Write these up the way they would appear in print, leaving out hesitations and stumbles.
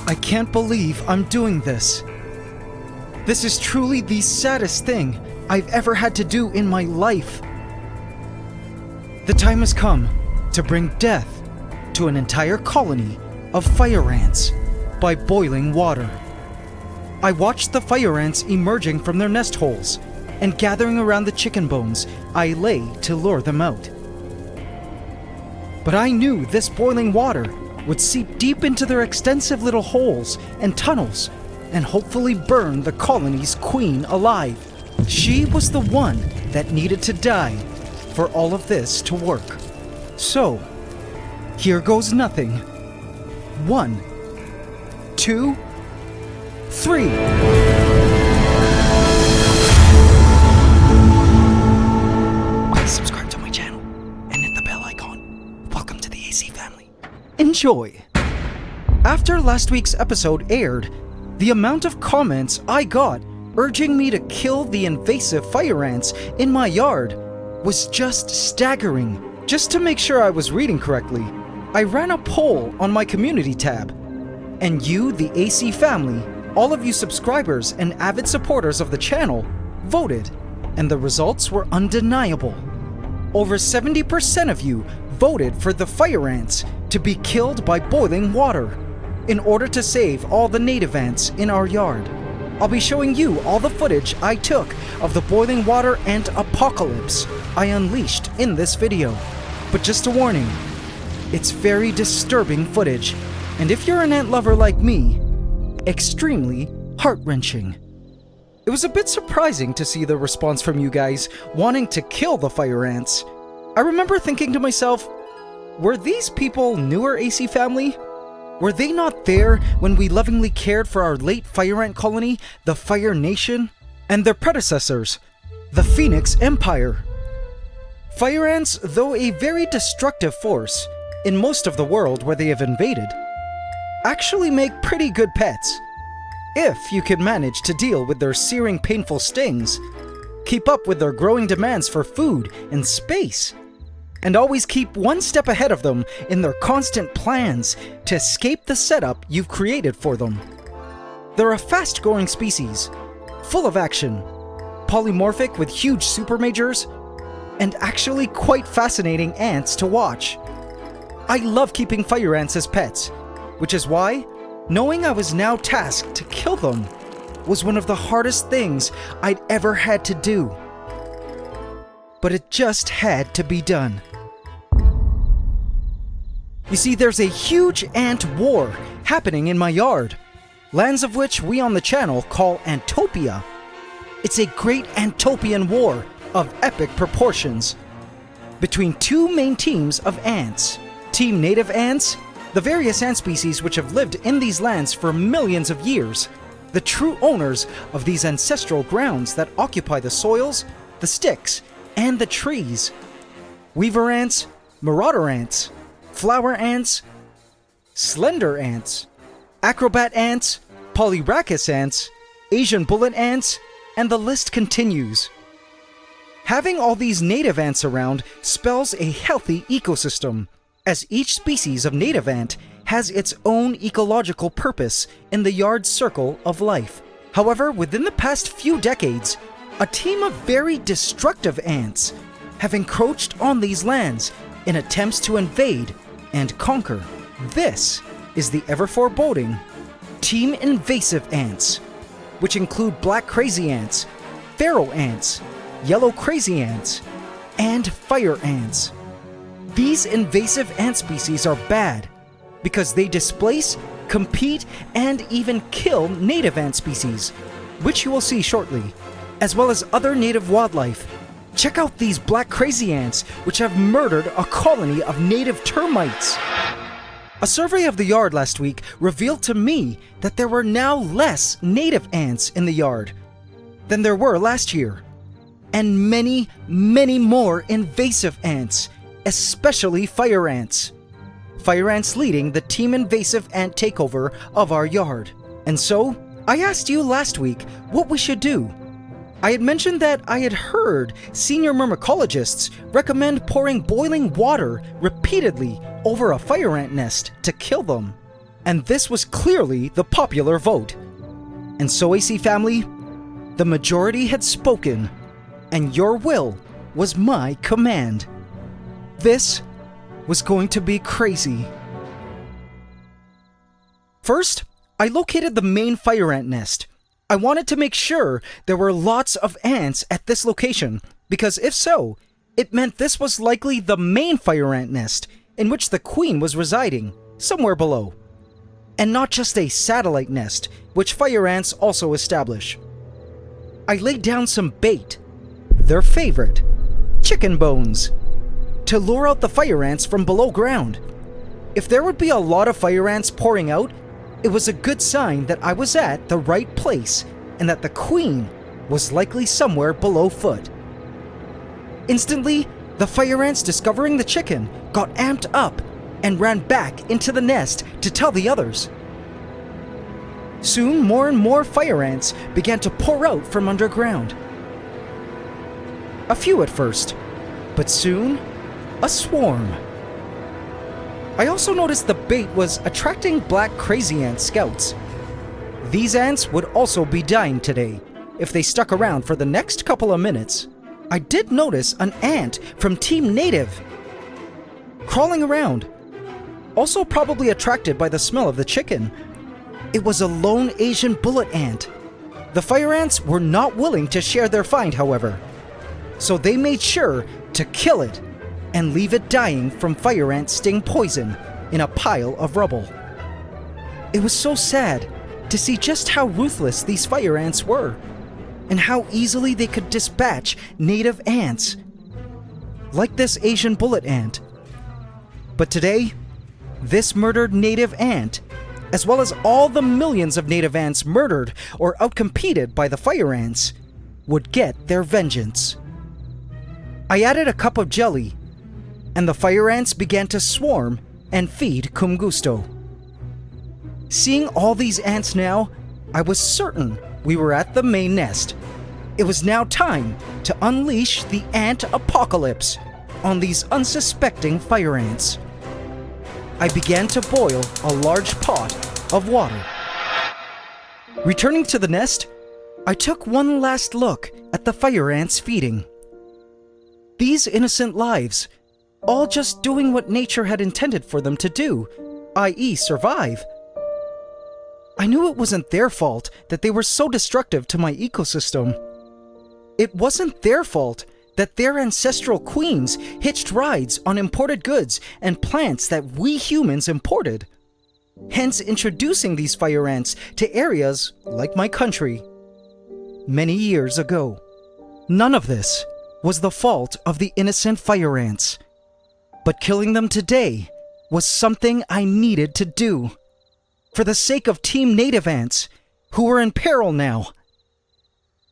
I can't believe I'm doing this. This is truly the saddest thing I've ever had to do in my life. The time has come to bring death to an entire colony of fire ants by boiling water. I watched the fire ants emerging from their nest holes and gathering around the chicken bones I lay to lure them out. But I knew this boiling water would seep deep into their extensive little holes and tunnels and hopefully burn the colony's queen alive. She was the one that needed to die for all of this to work. So, here goes nothing. 1, 2, 3. Subscribe to my channel and hit the bell icon. Welcome to the AC family. Enjoy! After last week's episode aired, the amount of comments I got urging me to kill the invasive fire ants in my yard was just staggering. Just to make sure I was reading correctly, I ran a poll on my community tab, and you, the AC family, all of you subscribers and avid supporters of the channel, voted, and the results were undeniable. Over 70% of you voted for the fire ants to be killed by boiling water in order to save all the native ants in our yard. I'll be showing you all the footage I took of the boiling water ant apocalypse I unleashed in this video. But just a warning, it's very disturbing footage, and if you're an ant lover like me, extremely heart-wrenching. It was a bit surprising to see the response from you guys wanting to kill the fire ants. I remember thinking to myself, were these people newer AC family? Were they not there when we lovingly cared for our late fire ant colony, the Fire Nation, and their predecessors, the Phoenix Empire? Fire ants, though a very destructive force in most of the world where they have invaded, actually make pretty good pets. If you can manage to deal with their searing painful stings, keep up with their growing demands for food and space, and always keep one step ahead of them in their constant plans to escape the setup you've created for them. They're a fast-growing species, full of action, polymorphic with huge supermajors, and actually quite fascinating ants to watch. I love keeping fire ants as pets, which is why, knowing I was now tasked to kill them was one of the hardest things I'd ever had to do. But it just had to be done. You see, there's a huge ant war happening in my yard, lands of which we on the channel call Antopia. It's a great Antopian war of epic proportions between two main teams of ants. Team Native Ants, the various ant species which have lived in these lands for millions of years, the true owners of these ancestral grounds that occupy the soils, the sticks, and the trees. Weaver ants, marauder ants, flower ants, slender ants, acrobat ants, polyrachus ants, Asian bullet ants, and the list continues. Having all these native ants around spells a healthy ecosystem, as each species of native ant has its own ecological purpose in the yard circle of life. However, within the past few decades, a team of very destructive ants have encroached on these lands in attempts to invade and conquer. This is the ever-foreboding Team Invasive Ants, which include black crazy ants, pharaoh ants, yellow crazy ants, and fire ants. These invasive ant species are bad because they displace, compete, and even kill native ant species, which you will see shortly, as well as other native wildlife. Check out these black crazy ants, which have murdered a colony of native termites. A survey of the yard last week revealed to me that there were now less native ants in the yard than there were last year, and many, many more invasive ants, especially fire ants. Fire ants leading the Team Invasive Ant takeover of our yard. And so, I asked you last week what we should do. I had mentioned that I had heard senior myrmecologists recommend pouring boiling water repeatedly over a fire ant nest to kill them. And this was clearly the popular vote. And so, AC family, the majority had spoken, and your will was my command. This was going to be crazy. First, I located the main fire ant nest. I wanted to make sure there were lots of ants at this location, because if so, it meant this was likely the main fire ant nest in which the queen was residing, somewhere below. And not just a satellite nest, which fire ants also establish. I laid down some bait, their favorite, chicken bones, to lure out the fire ants from below ground. If there would be a lot of fire ants pouring out, it was a good sign that I was at the right place and that the queen was likely somewhere below foot. Instantly, the fire ants discovering the chicken got amped up and ran back into the nest to tell the others. Soon, more and more fire ants began to pour out from underground. A few at first, but soon, a swarm. I also noticed the bait was attracting black crazy ant scouts. These ants would also be dying today if they stuck around for the next couple of minutes. I did notice an ant from Team Native crawling around, also probably attracted by the smell of the chicken. It was a lone Asian bullet ant. The fire ants were not willing to share their find, however, so they made sure to kill it and leave it dying from fire ant sting poison in a pile of rubble. It was so sad to see just how ruthless these fire ants were, and how easily they could dispatch native ants, like this Asian bullet ant. But today, this murdered native ant, as well as all the millions of native ants murdered or outcompeted by the fire ants, would get their vengeance. I added a cup of jelly, and the fire ants began to swarm and feed Cum Gusto. Seeing all these ants now, I was certain we were at the main nest. It was now time to unleash the ant apocalypse on these unsuspecting fire ants. I began to boil a large pot of water. Returning to the nest, I took one last look at the fire ants feeding. These innocent lives, all just doing what nature had intended for them to do, i.e. survive. I knew it wasn't their fault that they were so destructive to my ecosystem. It wasn't their fault that their ancestral queens hitched rides on imported goods and plants that we humans imported, hence introducing these fire ants to areas like my country many years ago. None of this was the fault of the innocent fire ants, but killing them today was something I needed to do, for the sake of Team Native Ants, who were in peril now.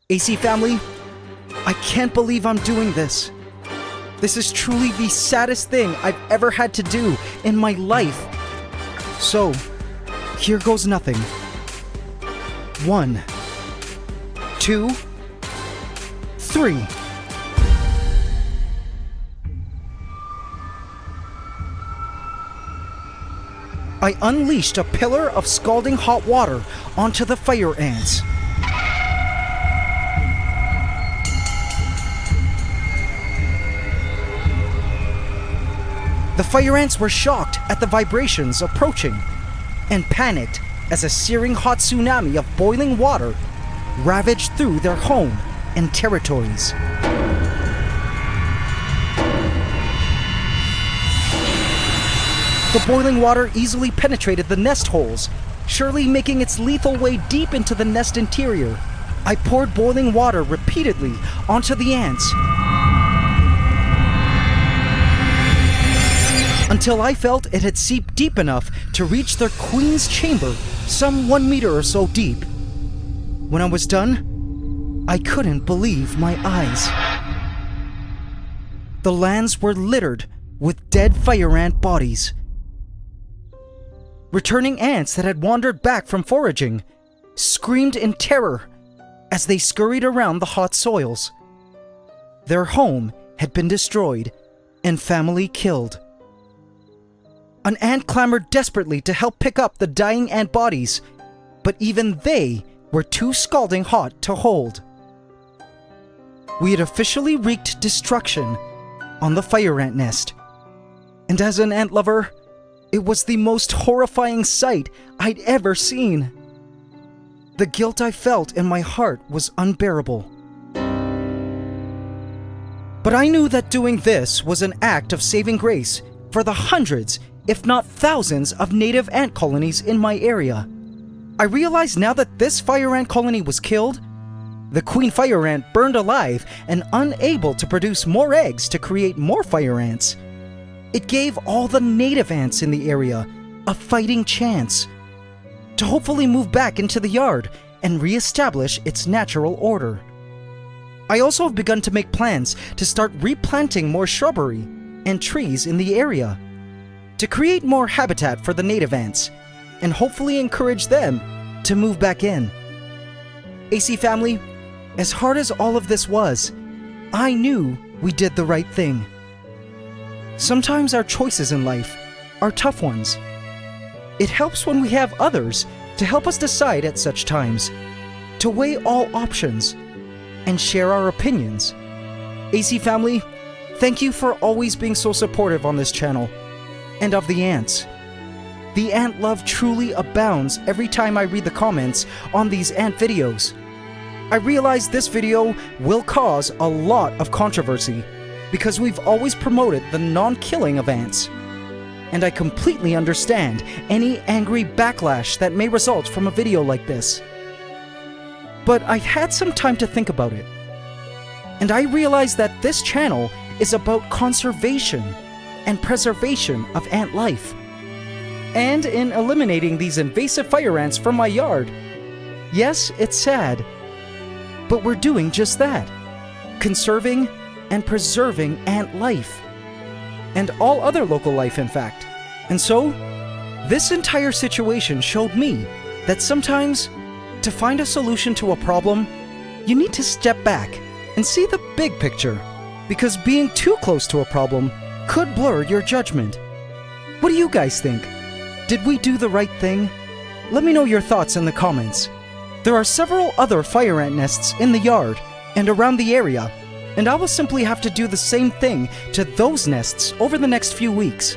AC family, I can't believe I'm doing this. This is truly the saddest thing I've ever had to do in my life. So, here goes nothing. 1, 2, 3. I unleashed a pillar of scalding hot water onto the fire ants. The fire ants were shocked at the vibrations approaching and panicked as a searing hot tsunami of boiling water ravaged through their home and territories. The boiling water easily penetrated the nest holes, surely making its lethal way deep into the nest interior. I poured boiling water repeatedly onto the ants until I felt it had seeped deep enough to reach their queen's chamber, some 1 meter or so deep. When I was done, I couldn't believe my eyes. The lands were littered with dead fire ant bodies. Returning ants that had wandered back from foraging screamed in terror as they scurried around the hot soils. Their home had been destroyed and family killed. An ant clamored desperately to help pick up the dying ant bodies, but even they were too scalding hot to hold. We had officially wreaked destruction on the fire ant nest. And as an ant lover, it was the most horrifying sight I'd ever seen. The guilt I felt in my heart was unbearable. But I knew that doing this was an act of saving grace for the hundreds, if not thousands, of native ant colonies in my area. I realized now that this fire ant colony was killed, the queen fire ant burned alive and unable to produce more eggs to create more fire ants. It gave all the native ants in the area a fighting chance to hopefully move back into the yard and re-establish its natural order. I also have begun to make plans to start replanting more shrubbery and trees in the area to create more habitat for the native ants and hopefully encourage them to move back in. AC family, as hard as all of this was, I knew we did the right thing. Sometimes our choices in life are tough ones. It helps when we have others to help us decide at such times, to weigh all options and share our opinions. AC family, thank you for always being so supportive on this channel and of the ants. The ant love truly abounds every time I read the comments on these ant videos. I realize this video will cause a lot of controversy because we've always promoted the non-killing of ants. And I completely understand any angry backlash that may result from a video like this. But I've had some time to think about it. And I realize that this channel is about conservation and preservation of ant life. And in eliminating these invasive fire ants from my yard, yes, it's sad, but we're doing just that. Conserving and preserving ant life. And all other local life, in fact. And so, this entire situation showed me that sometimes, to find a solution to a problem, you need to step back and see the big picture, because being too close to a problem could blur your judgment. What do you guys think? Did we do the right thing? Let me know your thoughts in the comments. There are several other fire ant nests in the yard and around the area, and I will simply have to do the same thing to those nests over the next few weeks.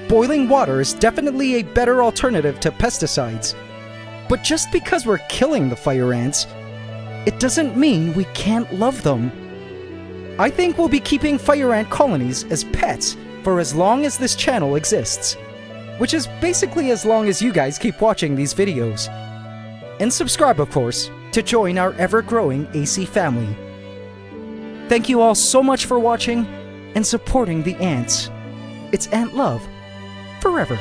Boiling water is definitely a better alternative to pesticides. But just because we're killing the fire ants, it doesn't mean we can't love them. I think we'll be keeping fire ant colonies as pets for as long as this channel exists, which is basically as long as you guys keep watching these videos. And subscribe, of course, to join our ever-growing AC family. Thank you all so much for watching and supporting the ants. It's ant love forever.